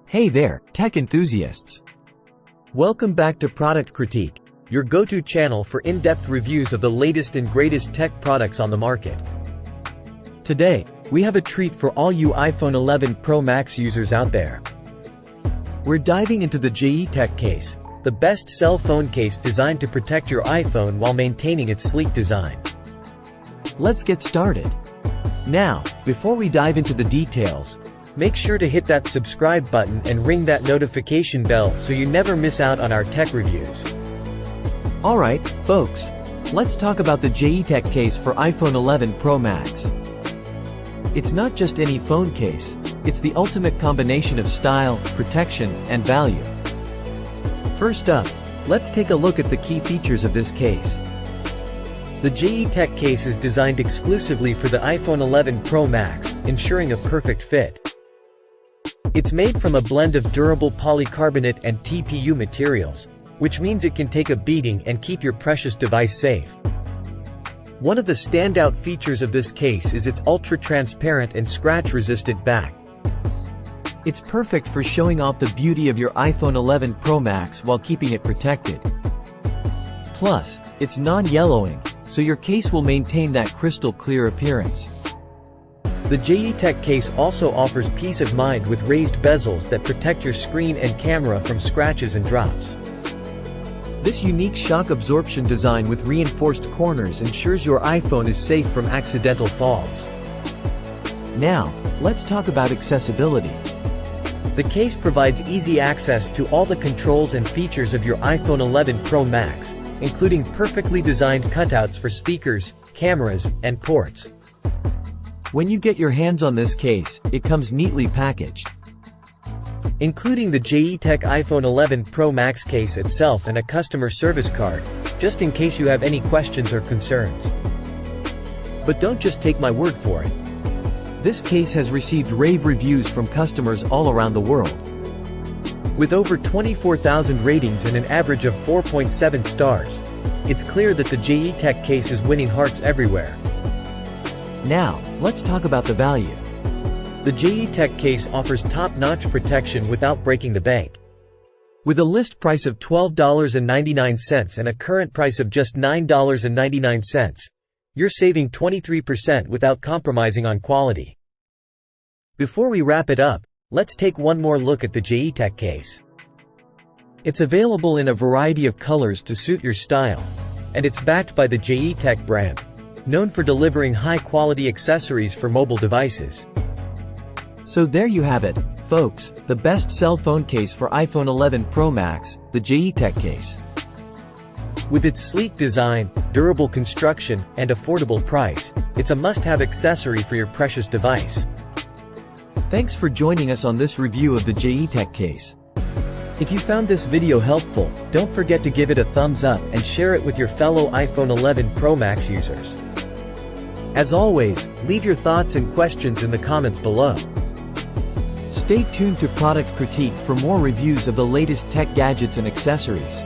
Hey there, tech enthusiasts! Welcome back to Product Critique, your go-to channel for in-depth reviews of the latest and greatest tech products on the market. Today, we have a treat for all you iPhone 11 Pro Max users out there. We're diving into the JETech Case, the best cell phone case designed to protect your iPhone while maintaining its sleek design. Let's get started. Now, before we dive into the details, make sure to hit that subscribe button and ring that notification bell so you never miss out on our tech reviews. Alright, folks, let's talk about the JETech case for iPhone 11 Pro Max. It's not just any phone case, it's the ultimate combination of style, protection, and value. First up, let's take a look at the key features of this case. The JETech case is designed exclusively for the iPhone 11 Pro Max, ensuring a perfect fit. It's made from a blend of durable polycarbonate and TPU materials, which means it can take a beating and keep your precious device safe. One of the standout features of this case is its ultra-transparent and scratch-resistant back. It's perfect for showing off the beauty of your iPhone 11 Pro Max while keeping it protected. Plus, it's non-yellowing, so your case will maintain that crystal clear appearance. The JETech case also offers peace of mind with raised bezels that protect your screen and camera from scratches and drops. This unique shock absorption design with reinforced corners ensures your iPhone is safe from accidental falls. Now, let's talk about accessibility. The case provides easy access to all the controls and features of your iPhone 11 Pro Max, including perfectly designed cutouts for speakers, cameras, and ports. When you get your hands on this case, it comes neatly packaged, including the JETech iPhone 11 Pro Max case itself and a customer service card, just in case you have any questions or concerns. But don't just take my word for it. This case has received rave reviews from customers all around the world. With over 24,000 ratings and an average of 4.7 stars, it's clear that the JETech case is winning hearts everywhere. Now, let's talk about the value. The JETech case offers top-notch protection without breaking the bank. With a list price of $12.99 and a current price of just $9.99, you're saving 23% without compromising on quality. Before we wrap it up, let's take one more look at the JETech case. It's available in a variety of colors to suit your style, and it's backed by the JETech brand, known for delivering high-quality accessories for mobile devices. So there you have it, folks, the best cell phone case for iPhone 11 Pro Max, the JETech case. With its sleek design, durable construction, and affordable price, it's a must-have accessory for your precious device. Thanks for joining us on this review of the JETech case. If you found this video helpful, don't forget to give it a thumbs up and share it with your fellow iPhone 11 Pro Max users. As always, leave your thoughts and questions in the comments below. Stay tuned to Product Critique for more reviews of the latest tech gadgets and accessories.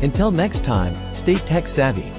Until next time, stay tech savvy.